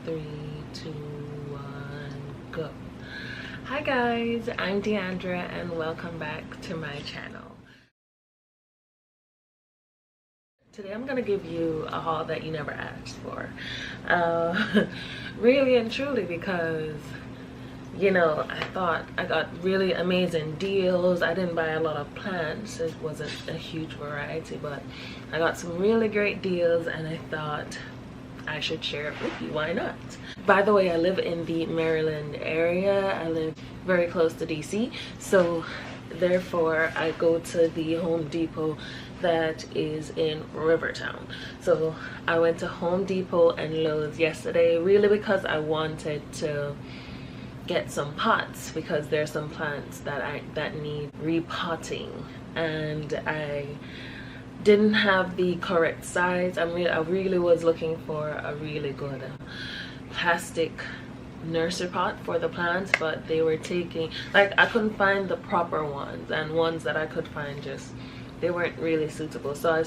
3, 2, 1, go. Hi guys, I'm Deandra and welcome back to my channel. Today I'm gonna give you a haul that you never asked for. Really and truly, because you know, I thought I got really amazing deals. I didn't buy a lot of plants. It wasn't a huge variety, but I got some really great deals and I thought I should share it with you. Why not? By the way, I live in the Maryland area. I live very close to DC, so therefore I go to the Home Depot that is in Rivertown. So I went to Home Depot and Lowe's yesterday, really because I wanted to get some pots, because there's some plants that need repotting and I didn't have the correct size. I really was looking for a really good plastic nursery pot for the plants, but they were taking, like, I couldn't find the proper ones, and ones that I could find, just they weren't really suitable. So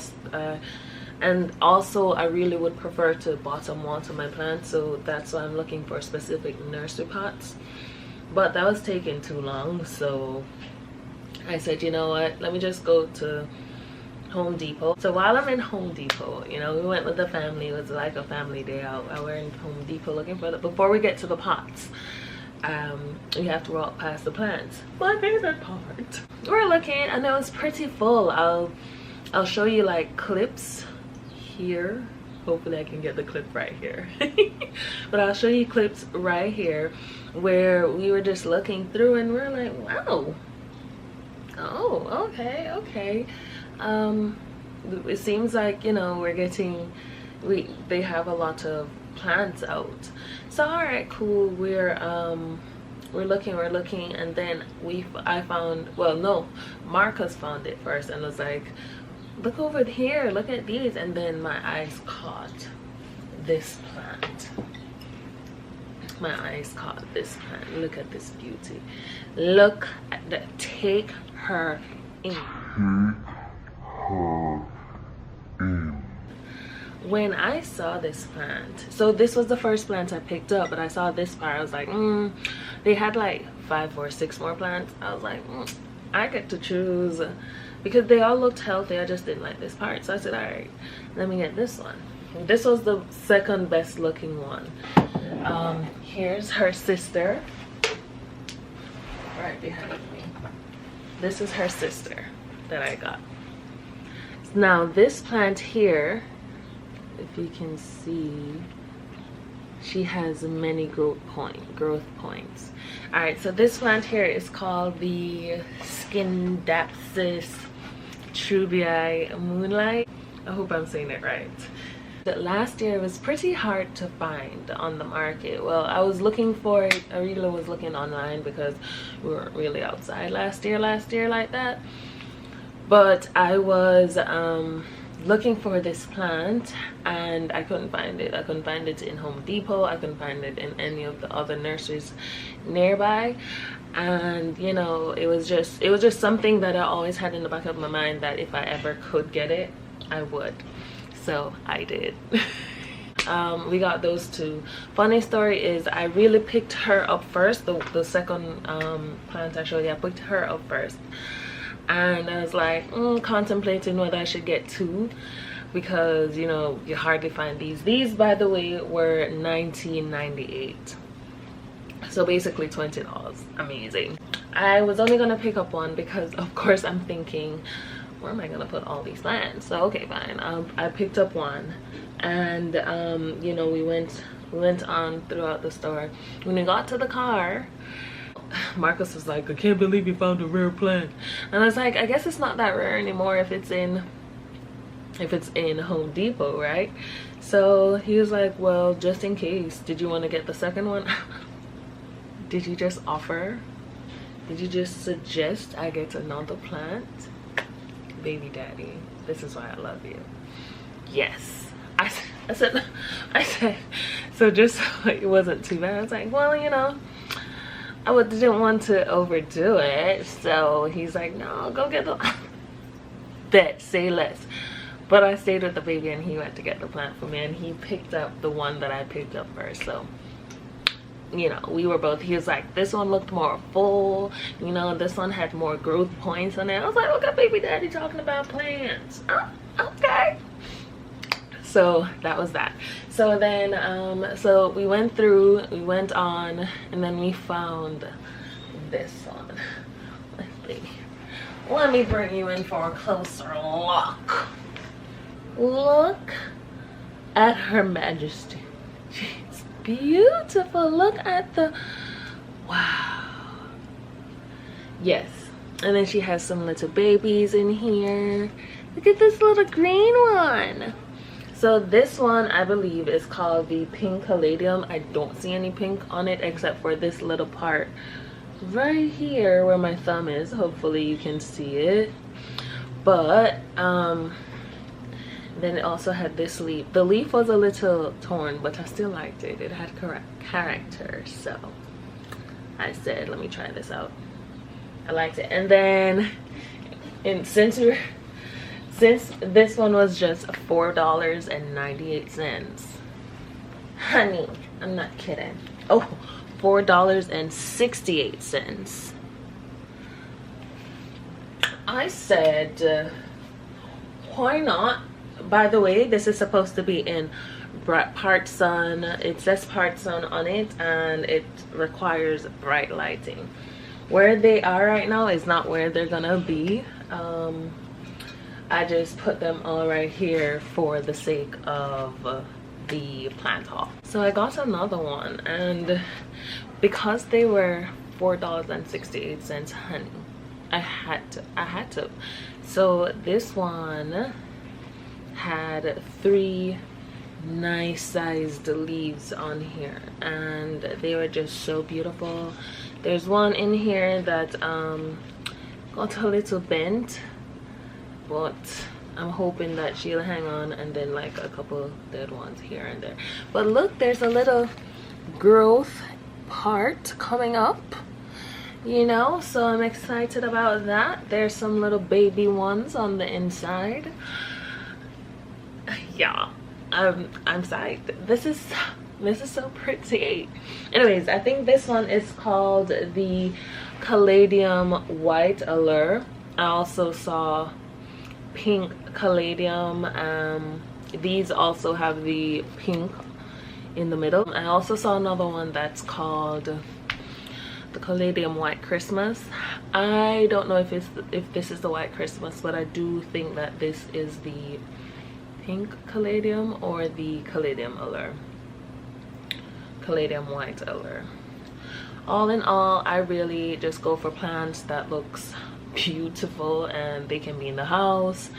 and also I really would prefer to bottom water my plants, so that's why I'm looking for specific nursery pots, but that was taking too long. So I said, you know what, let me just go to Home Depot. So while I'm in Home Depot, you know, we went with the family. It was like a family day out. We're in Home Depot looking for before we get to the pots, we have to walk past the plants. My favorite part. We're looking and it was pretty full. I'll show you like clips here. Hopefully I can get the clip right here. But I'll show you clips right here where we were just looking through and we're like, wow, oh, okay. It seems like, you know, we're getting, they have a lot of plants out. So all right, cool. We're looking, and then I found, well, no, Marcus found it first and was like, look over here, look at these. And then my eyes caught this plant. Look at this beauty. Look at that. Take her in. When I saw this plant, so this was the first plant I picked up, but I saw this part, I was like, they had like 5 or 6 more plants. I was like, I get to choose, because they all looked healthy. I just didn't like this part, so I said, all right, let me get this one. This was the second best looking one. Here's her sister right behind me. This is her sister that I got. Now this plant here, if you can see, she has many growth points. All right, so this plant here is called the Scindapsus trubii Moonlight. I hope I'm saying it right. But last year it was pretty hard to find on the market. Well, I was looking for it. I really was looking online because we weren't really outside last year like that. But I was looking for this plant and I couldn't find it. I couldn't find it in Home Depot. I couldn't find it in any of the other nurseries nearby. And you know, it was just something that I always had in the back of my mind, that if I ever could get it, I would. So I did. We got those two. Funny story is, I really picked her up first. The second plant I showed you, I picked her up first. And I was like contemplating whether I should get 2, because you know, you hardly find these by the way were $19.98, so basically $20. Amazing. I was only gonna pick up 1 because of course I'm thinking, where am I gonna put all these plants? So okay, fine. I picked up 1 and you know, we went on throughout the store. When we got to the car, Marcus was like, I can't believe you found a rare plant. And I was like, I guess it's not that rare anymore if it's in Home Depot, right? So he was like, well, just in case, did you want to get the second one? Did you just offer? Did you just suggest I get another plant? Baby daddy, this is why I love you. Yes. I said so, just so it wasn't too bad. I was like, well, you know, I didn't want to overdo it. So he's like, no, go get the that, say less. But I stayed with the baby and he went to get the plant for me, and he picked up the one that I picked up first. So, you know, we were both, he was like, this one looked more full, you know, this one had more growth points on it. I was like, okay, baby daddy talking about plants. Oh, okay. So that was that. So then so we went on, and then we found this one. Let me bring you in for a closer look. Look at Her Majesty. She's beautiful. Look at the, wow. Yes. And then she has some little babies in here. Look at this little green one. So this one, I believe, is called the Pink Caladium. I don't see any pink on it except for this little part right here where my thumb is. Hopefully you can see it. But then it also had this leaf. The leaf was a little torn, but I still liked it. It had character. So I said, let me try this out. I liked it. And then, since this one was just $4.98, honey, I'm not kidding. Oh, $4.68. I said, why not? By the way, this is supposed to be in part sun. It says part sun on it, and it requires bright lighting. Where they are right now is not where they're gonna be. I just put them all right here for the sake of the plant haul. So I got another one, and because they were $4.68, honey, I had to. So this one had 3 nice sized leaves on here, and they were just so beautiful. There's one in here that got a little bent, but I'm hoping that she'll hang on, and then like a couple dead ones here and there. But look, there's a little growth part coming up, you know, so I'm excited about that. There's some little baby ones on the inside. Yeah, I'm psyched. This is so pretty. Anyways, I think this one is called the Caladium White Allure. I also saw Pink Caladium. These also have the pink in the middle. I also saw another one that's called the Caladium White Christmas. I don't know if this is the White Christmas, but I do think that this is the Pink Caladium or the Caladium Allure. Caladium White Allure. All in all, I really just go for plants that looks beautiful and they can be in the house,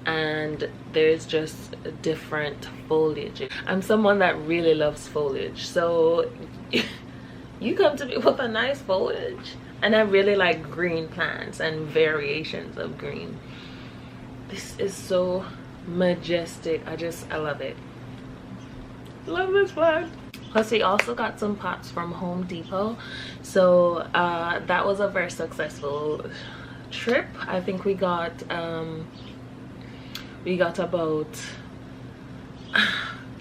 and there's just different foliage. I'm someone that really loves foliage, so you come to me with a nice foliage, and I really like green plants and variations of green. This is so majestic. I love it. Love this plant. Plus we also got some pots from Home Depot, so that was a very successful trip. I think we got about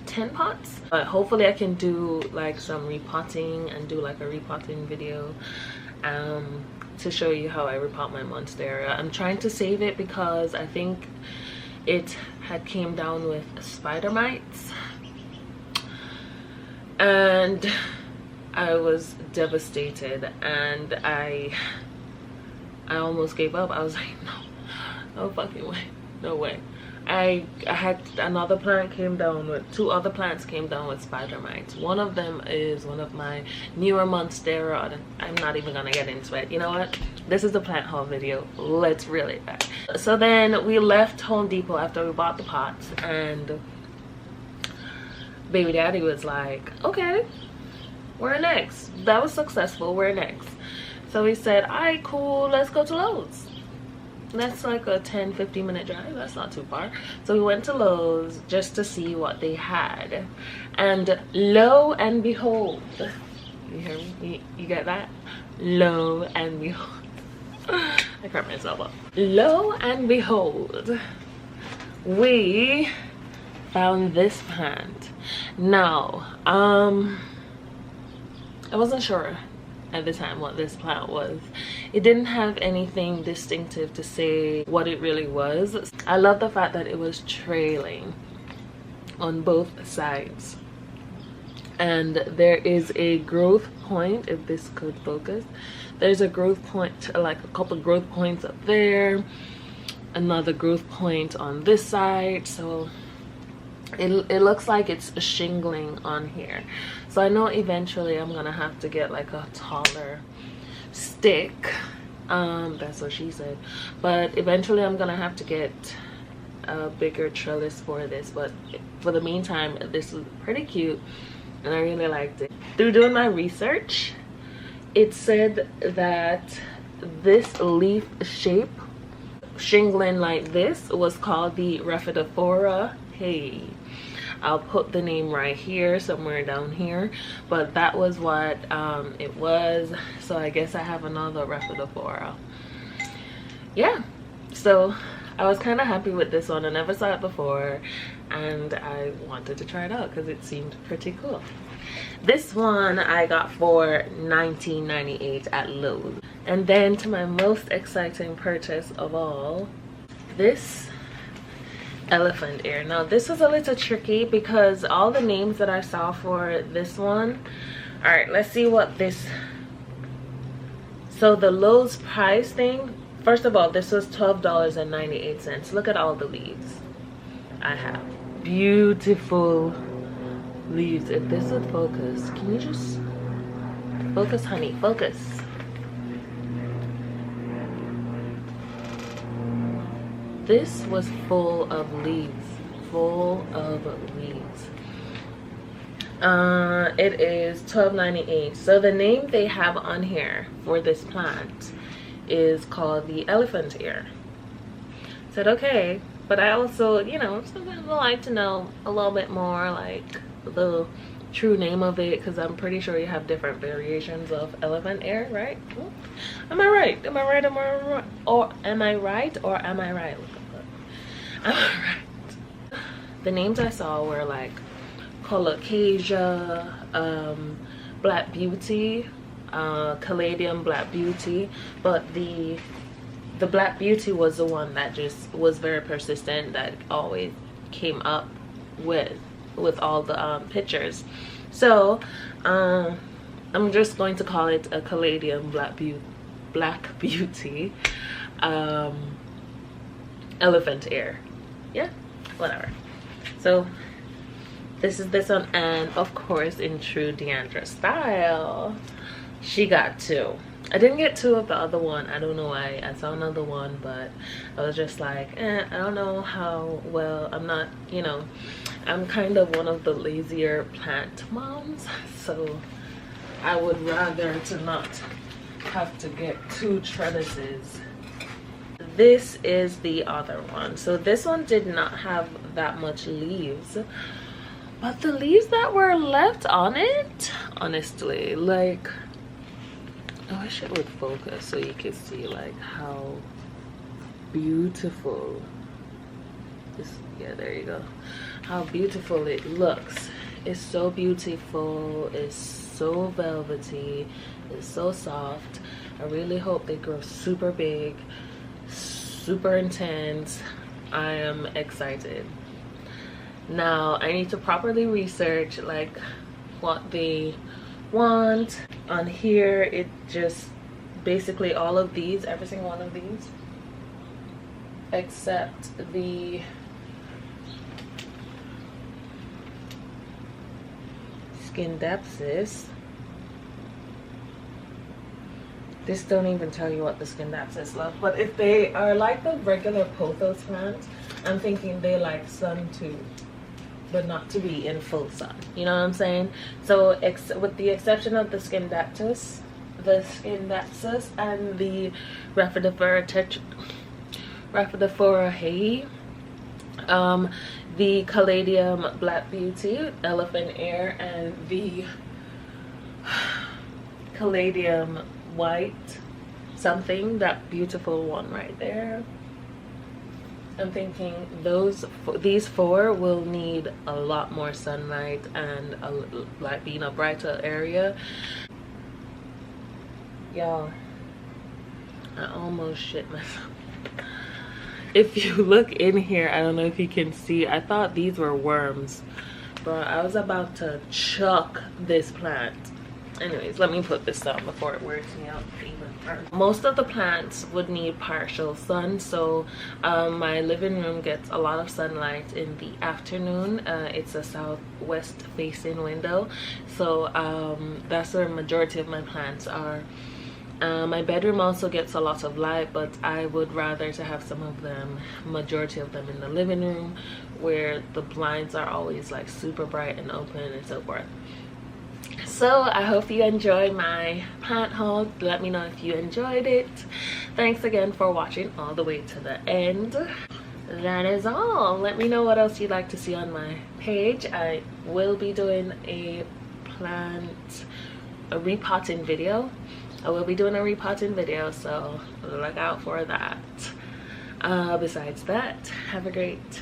10 pots. But hopefully I can do like some repotting and do like a repotting video to show you how I repot my monstera. I'm trying to save it because I think it had came down with spider mites, and I was devastated, and I almost gave up. I was like, no fucking way, no way. I had another plant came down with, 2 other plants came down with spider mites. One of them is one of my newer monstera. I'm not even gonna get into it. You know what, this is the plant haul video. Let's reel it back. So then we left Home Depot after we bought the pots, and baby daddy was like, okay, where next? That was successful, where next? So we said, all right, cool, let's go to Lowe's. That's like a 10-15 minute drive. That's not too far. So we went to Lowe's just to see what they had, and lo and behold, you hear me? You get that? Lo and behold, I cracked myself up. Lo and behold, we found this plant. Now I wasn't sure at the time what this plant was. It didn't have anything distinctive to say what it really was. I love the fact that it was trailing on both sides, and there is a growth point. If this could focus, there's a growth point, like a couple growth points up there, another growth point on this side. So it looks like it's shingling on here. So I know eventually I'm gonna have to get like a taller stick. That's what she said. But eventually I'm gonna have to get a bigger trellis for this. But for the meantime, this is pretty cute and I really liked it. Through doing my research, it said that this leaf shape, shingling like this, was called the Rhaphidophora. Hey, I'll put the name right here, somewhere down here, but that was what it was. So I guess I have another Rhaphidophora. Yeah, so I was kind of happy with this one. I never saw it before and I wanted to try it out because it seemed pretty cool. This one I got for $19.98 at Lowe's. And then to my most exciting purchase of all, this elephant ear. Now this was a little tricky because all the names that I saw for this one, all right, let's see what this, so the Lowe's price thing, first of all, this was $12.98. Look at all the leaves I have. Beautiful leaves. If this would focus, can you just focus, honey, focus. This was full of leaves, full of leaves. It is $12.98. So the name they have on here for this plant is called the elephant ear. I said okay, but I also, you know, sometimes I like to know a little bit more, like the true name of it, because I'm pretty sure you have different variations of elephant ear, right? Am I right? Am I right? Am I right? Or am I right? Or am I right? Am I right? The names I saw were like Colocasia, Black Beauty, Caladium Black Beauty, but the Black Beauty was the one that just was very persistent, that always came up with all the pictures. So I'm just going to call it a Caladium Black Beauty elephant ear. Yeah, whatever. So this is this one, and of course in true Deandra style, she got two. I didn't get two of the other one. I don't know why. I saw another one, but I was just like, I don't know how well. I'm not, you know, I'm kind of one of the lazier plant moms, so I would rather to not have to get two trellises. This is the other one. So this one did not have that much leaves, but the leaves that were left on it, honestly, like, I wish it would focus so you could see like how beautiful this, yeah, there you go, how beautiful it looks. It's so beautiful, it's so velvety, it's so soft. I really hope they grow super big, super intense. I am excited. Now I need to properly research like what they want. On here it just basically all of these, every single one of these except the Scindapsus. This don't even tell you what the Scindapsus love, but if they are like the regular pothos plants, I'm thinking they like sun too, but not to be in full sun, you know what I'm saying? So with the exception of the Scindapsus and the Rhaphidophora Hay, the Caladium Black Beauty, elephant ear, and the Caladium White something, that beautiful one right there, I'm thinking these four will need a lot more sunlight and like be in a brighter area. Y'all, I almost shit myself. If you look in here, I don't know if you can see, I thought these were worms, but I was about to chuck this plant. Anyways, let me put this down before it wears me out even further. Most of the plants would need partial sun, so my living room gets a lot of sunlight in the afternoon. It's a southwest facing window, so that's where majority of my plants are. My bedroom also gets a lot of light, but I would rather to have some of them, majority of them, in the living room where the blinds are always like super bright and open and so forth. So I hope you enjoyed my plant haul. Let me know if you enjoyed it. Thanks again for watching all the way to the end. That is all. Let me know what else you'd like to see on my page. I will be doing a repotting video. I will be doing a repotting video, so look out for that. Besides that, have a great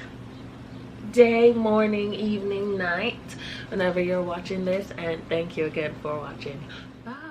day, morning, evening, night, whenever you're watching this, and thank you again for watching. Bye.